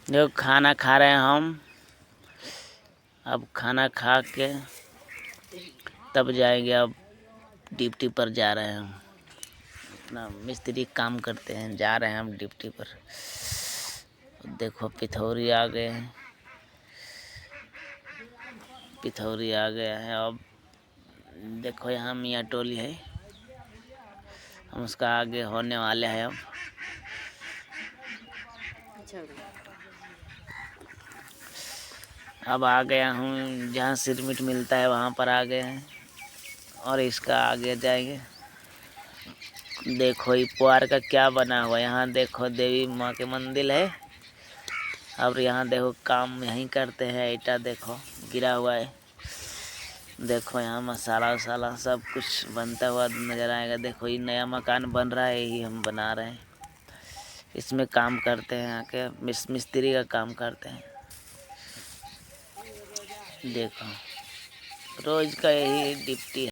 देखो खाना खा रहे हैं हम। अब खाना खा के तब जाएंगे। अब ड्यूटी पर जा रहे हैं हम। अपना मिस्त्री काम करते हैं, जा रहे हैं हम ड्यूटी पर। देखो पिथौरी आ गए हैं, पिथौरी आ गया है। अब देखो यहाँ मियाँ टोली है, हम उसका आगे होने वाले हैं। अब आ गया हूँ जहाँ सिरमिट मिलता है वहाँ पर आ गए हैं और इसका आगे जाएंगे। देखो ये पुआर का क्या बना हुआ है। यहाँ देखो देवी माँ के मंदिर है। अब यहाँ देखो काम यहीं करते हैं। ईटा देखो गिरा हुआ है। देखो यहाँ मसाला वसाला सब कुछ बनता हुआ नजर आएगा। देखो ये नया मकान बन रहा है, यही हम बना रहे हैं। इसमें काम करते हैं, आके मिस्त्री का काम करते हैं। देखो रोज का यही ड्यूटी है।